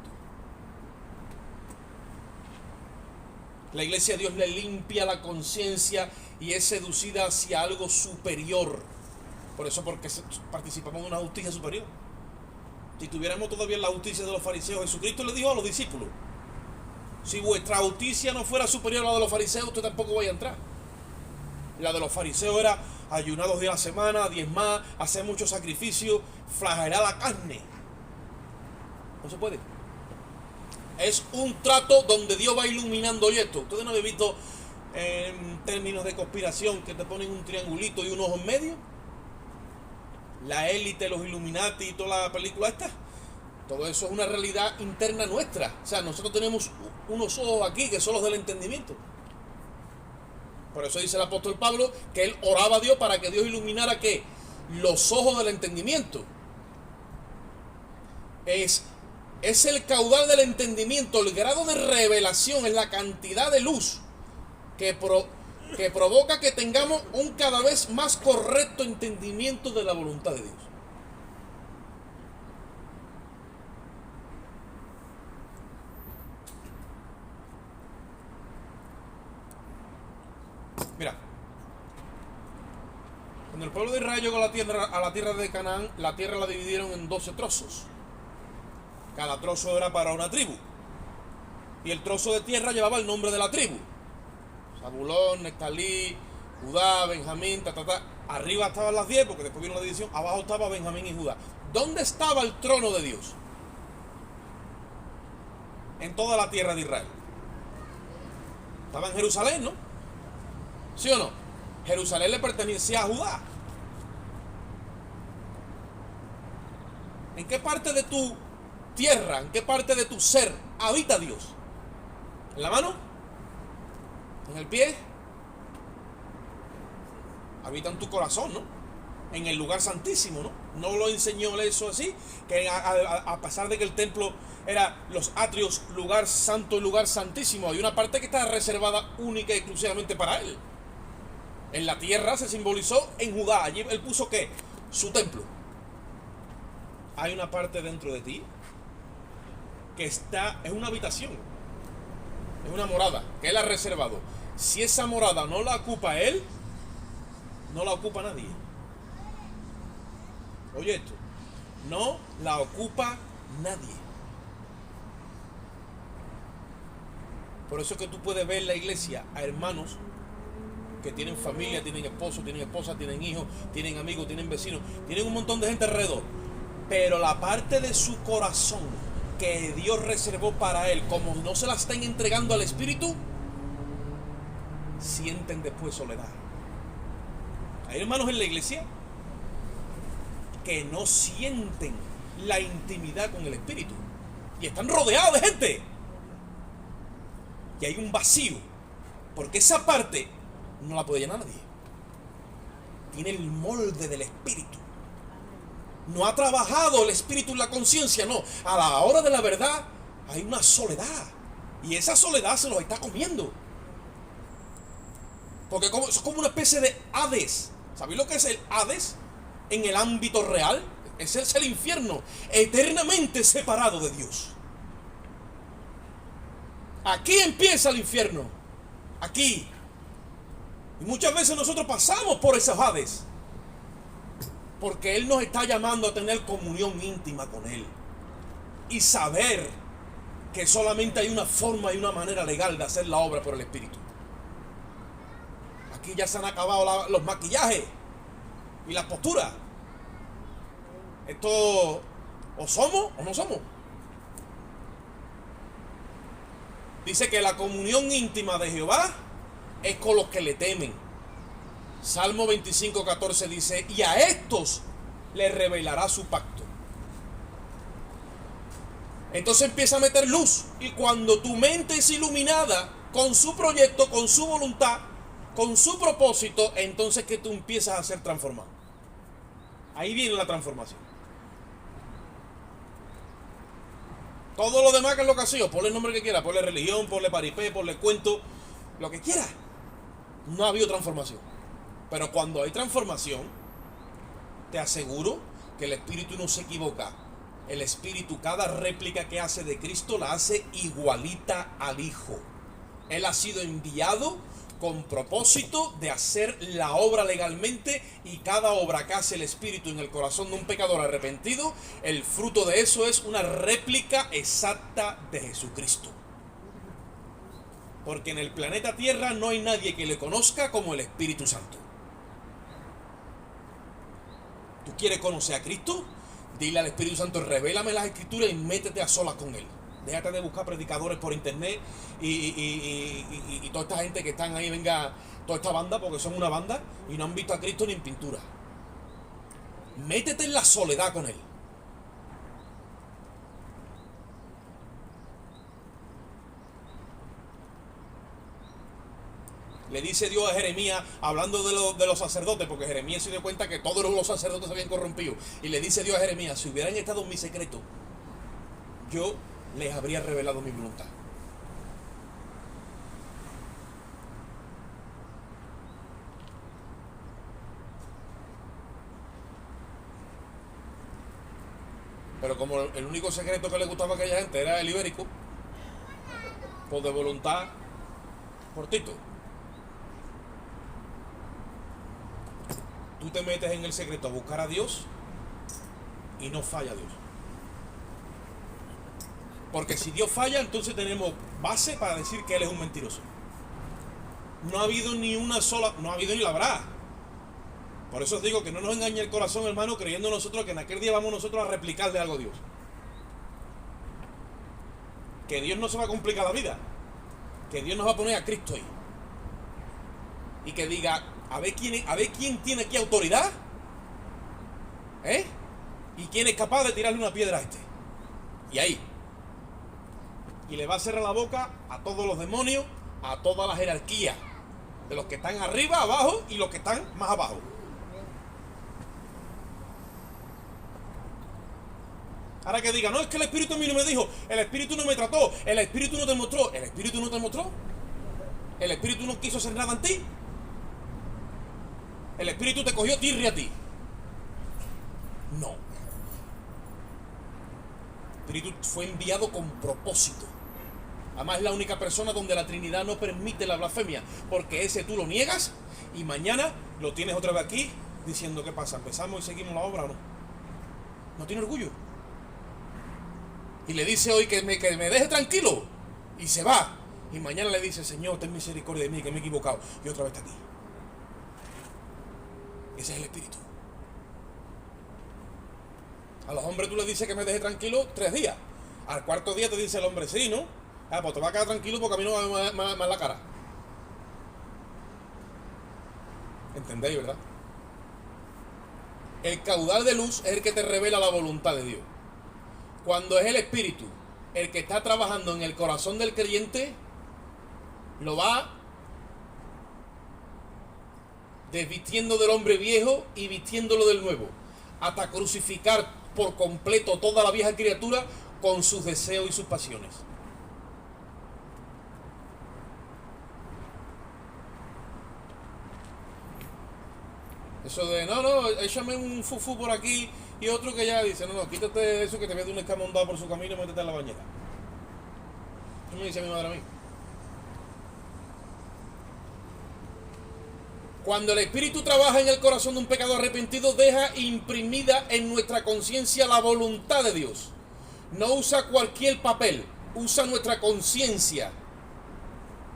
La iglesia, Dios le limpia la conciencia y es seducida hacia algo superior. Por eso, porque participamos en una justicia superior. Si tuviéramos todavía la justicia de los fariseos, Jesucristo le dijo a los discípulos: si vuestra justicia no fuera superior a la de los fariseos, usted tampoco vaya a entrar. La de los fariseos era ayunar 2 días a la semana, diezmar, hacer muchos sacrificios, flagelar la carne. No se puede. Es un trato donde Dios va iluminando esto. Ustedes no habéis visto en términos de conspiración que te ponen un triangulito y un ojo en medio. La élite, los Illuminati y toda la película esta. Todo eso es una realidad interna nuestra. O sea, nosotros tenemos unos ojos aquí que son los del entendimiento. Por eso dice el apóstol Pablo que él oraba a Dios para que Dios iluminara ¿qué? Los ojos del entendimiento. Es el caudal del entendimiento, el grado de revelación, es la cantidad de luz que provoca que tengamos un cada vez más correcto entendimiento de la voluntad de Dios. Mira, cuando el pueblo de Israel llegó a la tierra de Canaán, la tierra la dividieron en 12 trozos. Cada trozo era para una tribu. Y el trozo de tierra llevaba el nombre de la tribu. Zabulón, Neftalí, Judá, Benjamín, Arriba estaban las 10, porque después vino la división. Abajo estaba Benjamín y Judá. ¿Dónde estaba el trono de Dios? En toda la tierra de Israel. Estaba en Jerusalén, ¿no? ¿Sí o no? Jerusalén le pertenecía a Judá. ¿En qué parte de tu tierra, en qué parte de tu ser habita Dios? ¿En la mano? ¿En el pie? Habita en tu corazón, ¿no? En el lugar santísimo, ¿no? No lo enseñó eso así, que a pesar de que el templo era los atrios, lugar santo y lugar santísimo, hay una parte que está reservada única y exclusivamente para él. En la tierra se simbolizó en Judá. Allí él puso ¿qué? Su templo. Hay una parte dentro de ti que es una habitación, es una morada que él ha reservado. Si esa morada no la ocupa él, no la ocupa nadie. Oye esto, no la ocupa nadie. Por eso es que tú puedes ver en la iglesia a hermanos que tienen familia, tienen esposo, tienen esposa, tienen hijos, tienen amigos, tienen vecinos, tienen un montón de gente alrededor, pero la parte de su corazón que Dios reservó para él, como no se la están entregando al Espíritu, sienten después soledad. Hay hermanos en la iglesia que no sienten la intimidad con el Espíritu. Y están rodeados de gente. Y hay un vacío. Porque esa parte no la puede llenar nadie. Tiene el molde del Espíritu. No ha trabajado el Espíritu en la conciencia, no. A la hora de la verdad hay una soledad. Y esa soledad se los está comiendo. Porque es como una especie de Hades. ¿Sabéis lo que es el Hades? En el ámbito real. Ese es el infierno. Eternamente separado de Dios. Aquí empieza el infierno. Aquí. Y muchas veces nosotros pasamos por esos Hades. Porque Él nos está llamando a tener comunión íntima con Él. Y saber que solamente hay una forma y una manera legal de hacer la obra por el Espíritu. Aquí ya se han acabado los maquillajes y las posturas. Esto o somos o no somos. Dice que la comunión íntima de Jehová es con los que le temen. Salmo 25:14 dice: y a estos les revelará su pacto. Entonces empieza a meter luz. Y cuando tu mente es iluminada con su proyecto, con su voluntad, con su propósito, entonces que tú empiezas a ser transformado. Ahí viene la transformación. Todo lo demás que es lo que ha sido, ponle el nombre que quiera, ponle religión, ponle paripé, ponle cuento, lo que quiera. No ha habido transformación. Pero cuando hay transformación, te aseguro que el Espíritu no se equivoca. El Espíritu, cada réplica que hace de Cristo, la hace igualita al Hijo. Él ha sido enviado con propósito de hacer la obra legalmente, y cada obra que hace el Espíritu en el corazón de un pecador arrepentido, el fruto de eso es una réplica exacta de Jesucristo. Porque en el planeta Tierra no hay nadie que le conozca como el Espíritu Santo. ¿Tú quieres conocer a Cristo? Dile al Espíritu Santo: revélame las Escrituras y métete a solas con Él. Déjate de buscar predicadores por internet y toda esta gente que están ahí, venga, toda esta banda, porque son una banda y no han visto a Cristo ni en pintura. Métete en la soledad con Él. Le dice Dios a Jeremías, hablando de los sacerdotes, porque Jeremías se dio cuenta que todos los sacerdotes se habían corrompido. Y le dice Dios a Jeremías: si hubieran estado en mi secreto, yo les habría revelado mi voluntad. Pero como el único secreto que le gustaba a aquella gente era el ibérico, pues de voluntad cortito. Tú te metes en el secreto a buscar a Dios y no falla Dios. Porque si Dios falla, entonces tenemos base para decir que Él es un mentiroso. No ha habido ni una sola, no ha habido ni la habrá. Por eso os digo que no nos engañe el corazón, hermano, creyendo nosotros que en aquel día vamos nosotros a replicarle algo a Dios. Que Dios no se va a complicar la vida. Que Dios nos va a poner a Cristo ahí. Y que diga: a ver quién tiene aquí autoridad. Y quién es capaz de tirarle una piedra a este. Y ahí. Y le va a cerrar la boca a todos los demonios, a toda la jerarquía, de los que están arriba, abajo y los que están más abajo. Ahora que diga: no, es que el Espíritu a mí no me dijo, el Espíritu no me trató, el Espíritu no te mostró. ¿El Espíritu no te mostró? ¿El Espíritu no quiso hacer nada en ti? ¿El Espíritu te cogió tirria a ti? No. El Espíritu fue enviado con propósito. Además es la única persona donde la Trinidad no permite la blasfemia, porque ese tú lo niegas y mañana lo tienes otra vez aquí diciendo: ¿qué pasa? ¿Empezamos y seguimos la obra o no? No tiene orgullo. Y le dice hoy que me deje tranquilo y se va. Y mañana le dice: Señor, ten misericordia de mí, que me he equivocado. Y otra vez está aquí. Ese es el Espíritu. A los hombres tú les dices que me deje tranquilo 3 días. Al cuarto día te dice el hombre: sí, ¿no? Pues te va a quedar tranquilo porque a mí no me va a más la cara. ¿Entendéis, verdad? El caudal de luz es el que te revela la voluntad de Dios. Cuando es el Espíritu el que está trabajando en el corazón del creyente, lo va desvistiendo del hombre viejo y vistiéndolo del nuevo, hasta crucificar por completo toda la vieja criatura con sus deseos y sus pasiones. Eso de, no, échame un fufú por aquí, y otro que ya dice, no, quítate eso que te ve un escamondado por su camino y métete en la bañera. Eso me dice mi madre a mí. Cuando el Espíritu trabaja en el corazón de un pecador arrepentido, deja imprimida en nuestra conciencia la voluntad de Dios. No usa cualquier papel, usa nuestra conciencia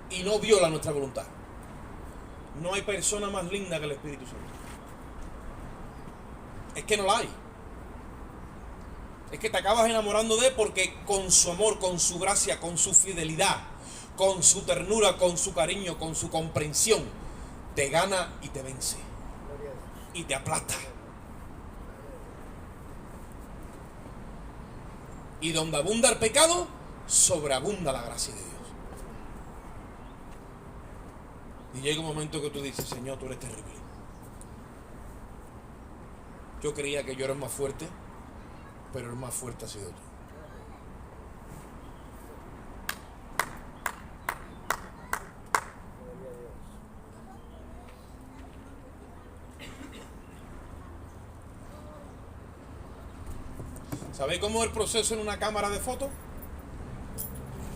y no viola nuestra voluntad. No hay persona más linda que el Espíritu Santo. Es que no la hay. Es que te acabas enamorando de él porque con su amor, con su gracia, con su fidelidad, con su ternura, con su cariño, con su comprensión, te gana y te vence. Y te aplasta. Y donde abunda el pecado, sobreabunda la gracia de Dios. Y llega un momento que tú dices, Señor, tú eres terrible. Yo creía que yo era el más fuerte, pero el más fuerte ha sido tú. ¿Sabéis cómo es el proceso en una cámara de fotos?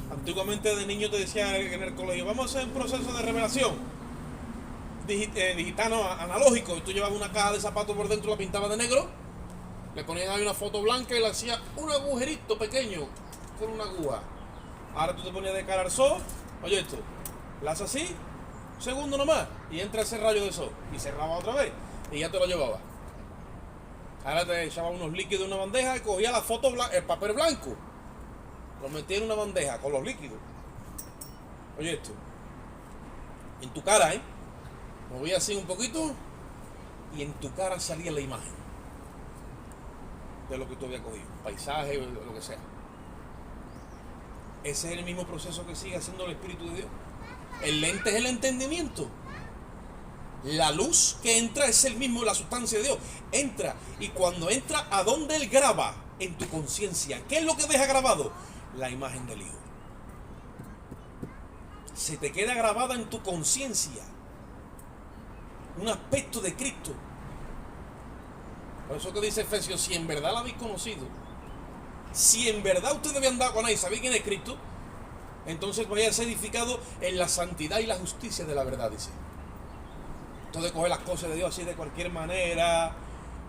Antiguamente de niño te decía en el colegio, vamos a hacer un proceso de revelación digital, no, analógico. Y tú llevabas una caja de zapatos por dentro, la pintabas de negro, le ponían ahí una foto blanca y le hacías un agujerito pequeño con una aguja. Ahora tú te ponías de cara al sol, oye esto, la haces así, un segundo nomás, y entra ese rayo de sol, y cerraba otra vez, y ya te lo llevaba. Ahora te echaba unos líquidos en una bandeja y cogía la foto, el papel blanco, lo metía en una bandeja con los líquidos. Oye esto, en tu cara, movía así un poquito y en tu cara salía la imagen de lo que tú habías cogido, paisaje o lo que sea. Ese es el mismo proceso que sigue haciendo el Espíritu de Dios. El lente es el entendimiento. La luz que entra es el mismo, la sustancia de Dios. Entra, y cuando entra, ¿a dónde Él graba? En tu conciencia. ¿Qué es lo que deja grabado? La imagen del Hijo. Se te queda grabada en tu conciencia un aspecto de Cristo. Por eso que dice Efesios, si en verdad la habéis conocido, si en verdad ustedes habían dado con él, sabéis quién es Cristo, entonces vais a ser edificados en la santidad y la justicia de la verdad, dice. Entonces coger las cosas de Dios así de cualquier manera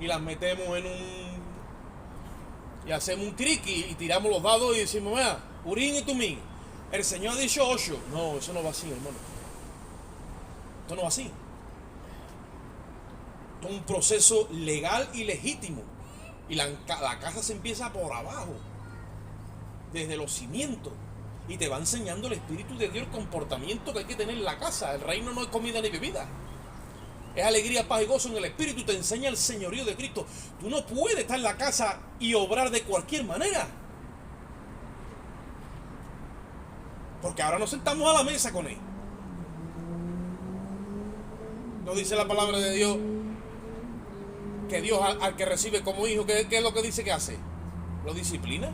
y las metemos en un... y hacemos un criqui y tiramos los dados y decimos, mira, Urín y Tumín, el Señor ha dicho 8. No, eso no va así, hermano. Esto no va así. Esto es un proceso legal y legítimo. Y la casa se empieza por abajo, desde los cimientos. Y te va enseñando el Espíritu de Dios el comportamiento que hay que tener en la casa. El reino no es comida ni bebida. Es alegría, paz y gozo en el Espíritu. Te enseña el señorío de Cristo. Tú no puedes estar en la casa y obrar de cualquier manera. Porque ahora nos sentamos a la mesa con Él. ¿No dice la palabra de Dios que Dios al que recibe como hijo, ¿qué es lo que dice que hace? Lo disciplina.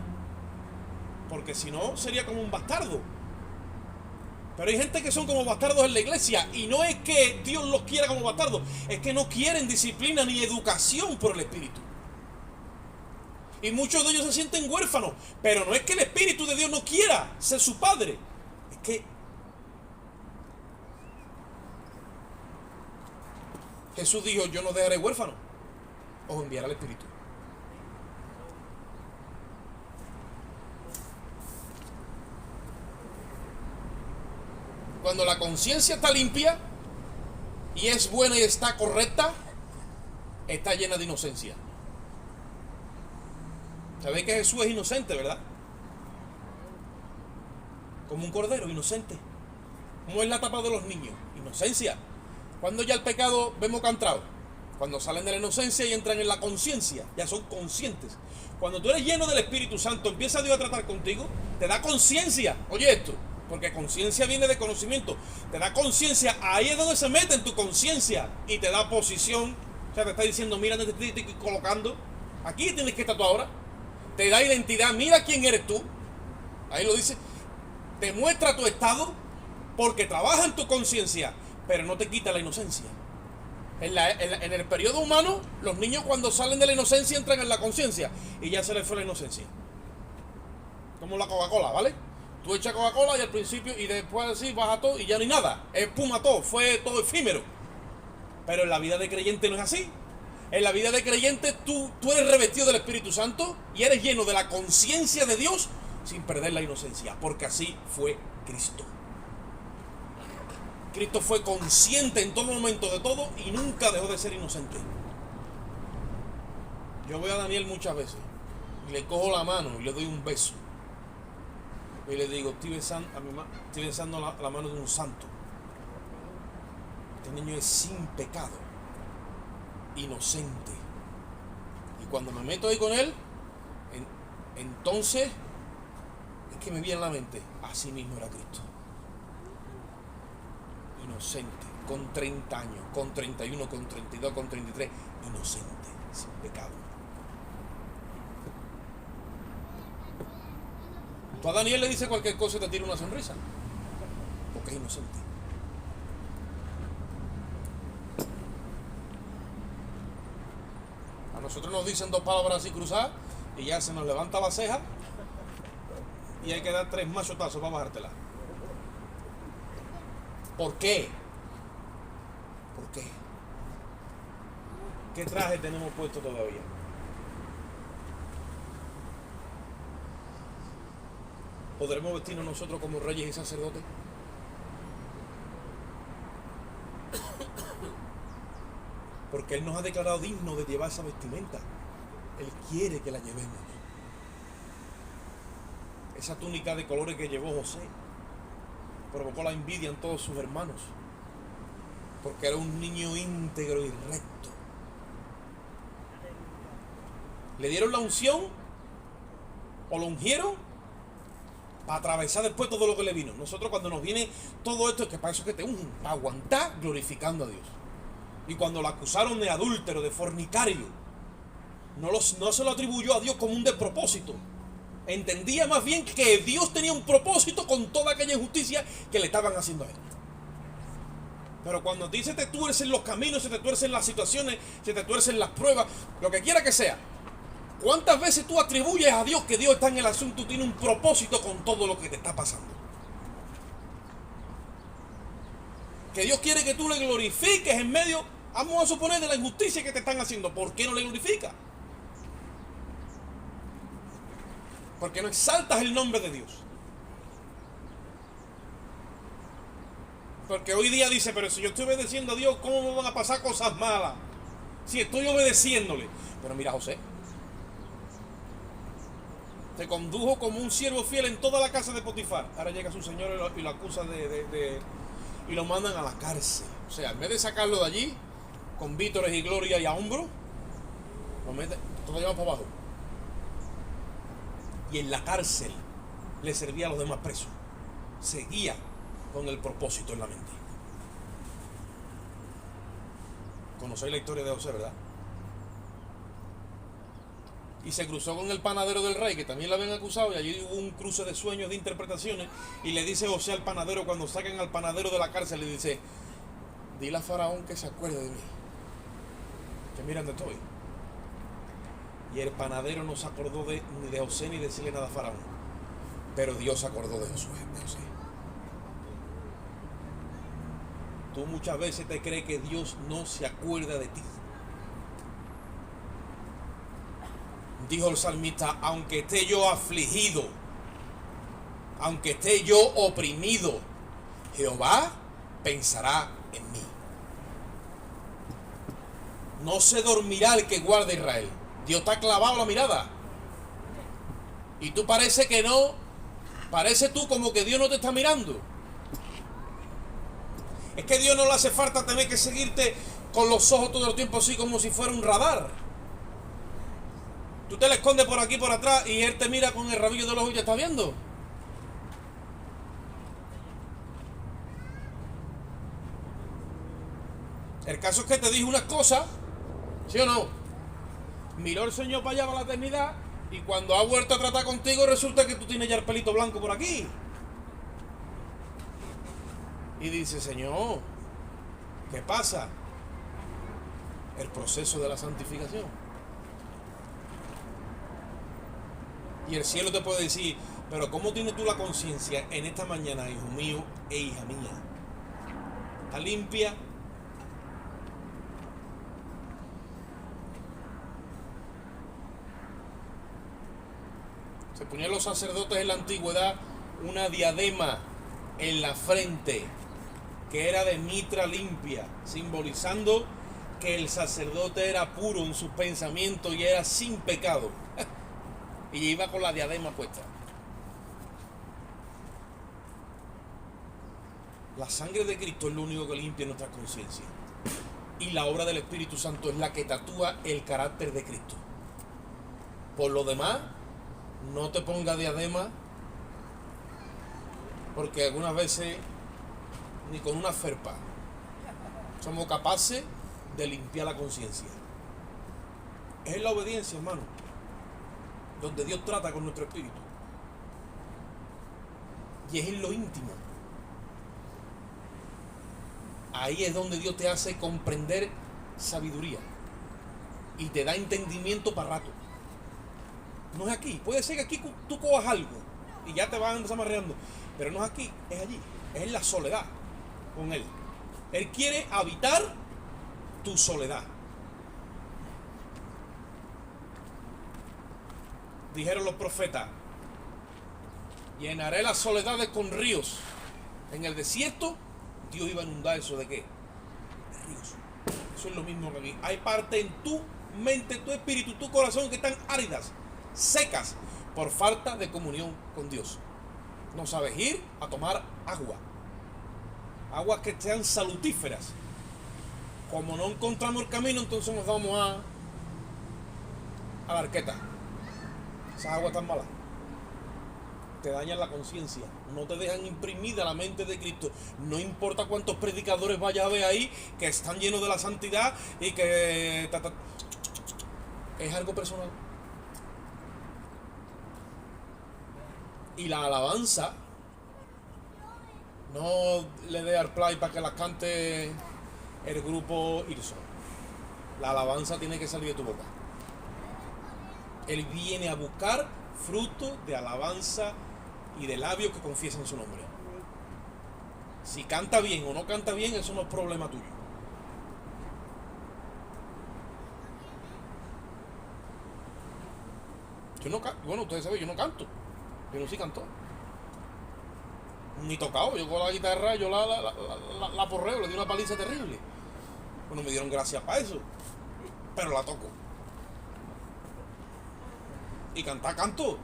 Porque si no, sería como un bastardo. Pero hay gente que son como bastardos en la iglesia. Y no es que Dios los quiera como bastardos, es que no quieren disciplina ni educación por el Espíritu. Y muchos de ellos se sienten huérfanos. Pero no es que el Espíritu de Dios no quiera ser su padre. Es que Jesús dijo, yo no dejaré huérfano, os enviaré al Espíritu. Cuando la conciencia está limpia y es buena y está correcta, está llena de inocencia. ¿Sabéis que Jesús es inocente, verdad? Como un cordero, inocente. Como es la tapa de los niños, inocencia. Cuando ya el pecado vemos que ha entrado, Cuando salen de la inocencia y entran en la conciencia, ya son conscientes. Cuando tú eres lleno del Espíritu Santo, empieza Dios a tratar contigo, te da conciencia. Oye esto, porque conciencia viene de conocimiento. Te da conciencia, ahí es donde se mete en tu conciencia y te da posición. O sea, te está diciendo, mira donde te estoy colocando. Aquí tienes que estar tú ahora. Te da identidad, mira quién eres tú. Ahí lo dice. Te muestra tu estado porque trabaja en tu conciencia, pero no te quita la inocencia. En el periodo humano, los niños cuando salen de la inocencia entran en la conciencia y ya se les fue la inocencia. Como la Coca-Cola, ¿vale? Tú echas Coca-Cola y al principio y después así baja todo y ya no hay nada. Espuma todo, fue todo efímero. Pero en la vida de creyente no es así. En la vida de creyente tú eres revestido del Espíritu Santo y eres lleno de la conciencia de Dios sin perder la inocencia, porque así fue Cristo. Cristo fue consciente en todo momento de todo y nunca dejó de ser inocente. Yo veo a Daniel muchas veces y le cojo la mano y le doy un beso y le digo, estoy besando la mano de un santo. Este niño es sin pecado, inocente. Y cuando me meto ahí con él, entonces es que me viene a la mente, así mismo era Cristo. Inocente, con 30 años, con 31, con 32, con 33, inocente, sin pecado. Tú a Daniel le dices cualquier cosa y te tira una sonrisa, porque es inocente. A nosotros nos dicen dos palabras así cruzadas y ya se nos levanta la ceja y hay que dar 3 machotazos para bajártela. ¿Por qué? ¿Por qué? ¿Qué traje tenemos puesto todavía? ¿Podremos vestirnos nosotros como reyes y sacerdotes? Porque Él nos ha declarado dignos de llevar esa vestimenta. Él quiere que la llevemos. Esa túnica de colores que llevó José provocó la envidia en todos sus hermanos, porque era un niño íntegro y recto. Le dieron la unción o lo ungieron para atravesar después todo lo que le vino. Nosotros cuando nos viene todo esto es que para eso que te ungen, para aguantar glorificando a Dios. Y cuando lo acusaron de adúltero, de fornicario, no se lo atribuyó a Dios como un despropósito. Entendía más bien que Dios tenía un propósito con toda aquella injusticia que le estaban haciendo a él. Pero cuando a ti se te tuercen los caminos, se te tuercen las situaciones, se te tuercen las pruebas, lo que quiera que sea, ¿cuántas veces tú atribuyes a Dios que Dios está en el asunto, tiene un propósito con todo lo que te está pasando? Que Dios quiere que tú le glorifiques en medio, vamos a suponer, de la injusticia que te están haciendo. ¿Por qué no le glorificas? Porque no exaltas el nombre de Dios. Porque hoy día dice, pero si yo estoy obedeciendo a Dios, ¿cómo me van a pasar cosas malas? Si estoy obedeciéndole. Pero mira, José se condujo como un siervo fiel en toda la casa de Potifar. Ahora llega su señor y lo acusa y lo mandan a la cárcel. O sea, en vez de sacarlo de allí con vítores y gloria y a hombro, lo mete, todo lleva para abajo. Y en la cárcel le servía a los demás presos. Seguía con el propósito en la mente. Conocéis la historia de José, ¿verdad? Y se cruzó con el panadero del rey, que también lo habían acusado, y allí hubo un cruce de sueños, de interpretaciones, y le dice José al panadero, cuando saquen al panadero de la cárcel, le dice, dile a Faraón que se acuerde de mí, que mira dónde estoy. Y el panadero no se acordó ni de José ni de decirle nada a Faraón, pero Dios se acordó de José. Tú muchas veces te crees que Dios no se acuerda de ti. Dijo el salmista, aunque esté yo afligido, aunque esté yo oprimido, Jehová pensará en mí. No se dormirá el que guarda a Israel. Dios te ha clavado la mirada. Y tú parece que no, parece tú como que Dios no te está mirando. Es que Dios no le hace falta tener que seguirte con los ojos todo el tiempo así como si fuera un radar. Tú te le escondes por aquí, por atrás, y él te mira con el rabillo del ojo y te está viendo. El caso es que te dijo unas cosas, ¿sí o no? Miró el Señor para allá, para la eternidad, y cuando ha vuelto a tratar contigo resulta que tú tienes ya el pelito blanco por aquí. Y dice, Señor, ¿qué pasa? El proceso de la santificación. Y el cielo te puede decir, pero ¿cómo tienes tú la conciencia en esta mañana, hijo mío e hija mía? ¿Está limpia? Se ponían los sacerdotes en la antigüedad una diadema en la frente que era de mitra limpia, simbolizando que el sacerdote era puro en sus pensamientos y era sin pecado. Y iba con la diadema puesta. La sangre de Cristo es lo único que limpia nuestra conciencia. Y la obra del Espíritu Santo es la que tatúa el carácter de Cristo. Por lo demás, no te ponga diadema, porque algunas veces ni con una ferpa somos capaces de limpiar la conciencia. Es la obediencia, hermano, donde Dios trata con nuestro espíritu. Y es en lo íntimo. Ahí es donde Dios te hace comprender sabiduría y te da entendimiento para rato. No es aquí. Puede ser que aquí tú cojas algo y ya te van desamarreando, pero no es aquí, es allí. Es en la soledad con Él. Él quiere habitar tu soledad. Dijeron los profetas, llenaré las soledades con ríos. En el desierto, Dios iba a inundar eso de qué? De ríos. Eso es lo mismo que aquí. Hay parte en tu mente, tu espíritu, tu corazón que están áridas, secas, por falta de comunión con Dios. No sabes ir a tomar agua. Aguas que sean salutíferas. Como no encontramos el camino, entonces nos vamos a la arqueta. Esas aguas tan malas te dañan la conciencia, no te dejan imprimida la mente de Cristo. No importa cuántos predicadores vaya a ver ahí que están llenos de la santidad y que es algo personal. Y la alabanza, no le dé al play para que la cante el grupo Irso. La alabanza tiene que salir de tu boca. Él viene a buscar fruto de alabanza y de labios que confiesen su nombre. Si canta bien o no canta bien, eso no es problema tuyo. Yo no canto, bueno, ustedes saben, yo no canto, pero sí canto. Ni tocado, yo con la guitarra, yo la porreo, le di una paliza terrible. Bueno, me dieron gracias para eso, pero la toco. Y cantar, canto.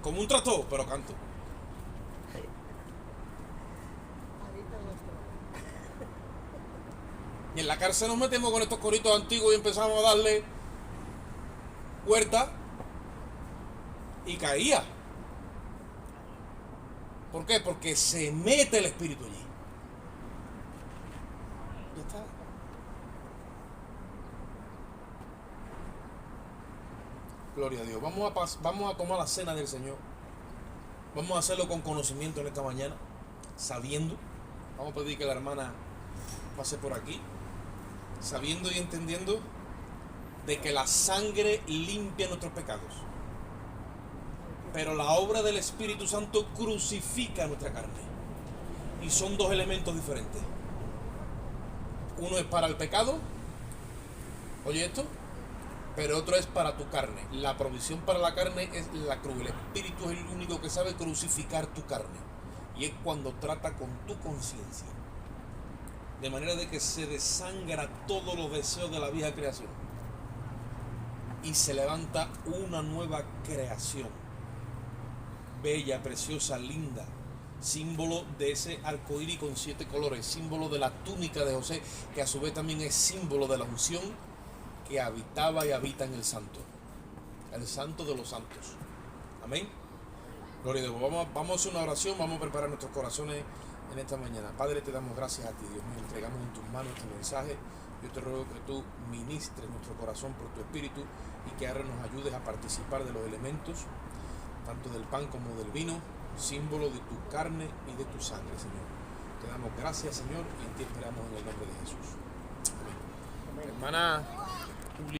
Como un tractor, pero canto. Y en la cárcel nos metemos con estos coritos antiguos y empezamos a darle huerta y caía. ¿Por qué? Porque se mete el espíritu allí. Ya está. Gloria a Dios. Vamos a tomar la cena del Señor. Vamos a hacerlo con conocimiento en esta mañana, sabiendo. Vamos a pedir que la hermana pase por aquí, sabiendo y entendiendo de que la sangre limpia nuestros pecados, pero la obra del Espíritu Santo crucifica nuestra carne. Y son dos elementos diferentes. Uno es para el pecado, oye esto, pero otro es para tu carne. La provisión para la carne es la cruz. El Espíritu es el único que sabe crucificar tu carne. Y es cuando trata con tu conciencia. De manera de que se desangra todos los deseos de la vieja creación. Y se levanta una nueva creación. Bella, preciosa, linda. símbolo de ese arcoíris con 7 colores, símbolo de la túnica de José, que a su vez también es símbolo de la unción que habitaba y habita en el santo de los santos. Amén. Gloria a Dios. Vamos a hacer una oración, vamos a preparar nuestros corazones en esta mañana. Padre, te damos gracias a ti, Dios mío, entregamos en tus manos este mensaje. Yo te ruego que tú ministres nuestro corazón por tu espíritu y que ahora nos ayudes a participar de los elementos, tanto del pan como del vino, símbolo de tu carne y de tu sangre, Señor. Te damos gracias, Señor, y en ti esperamos en el nombre de Jesús. Amén. Hermana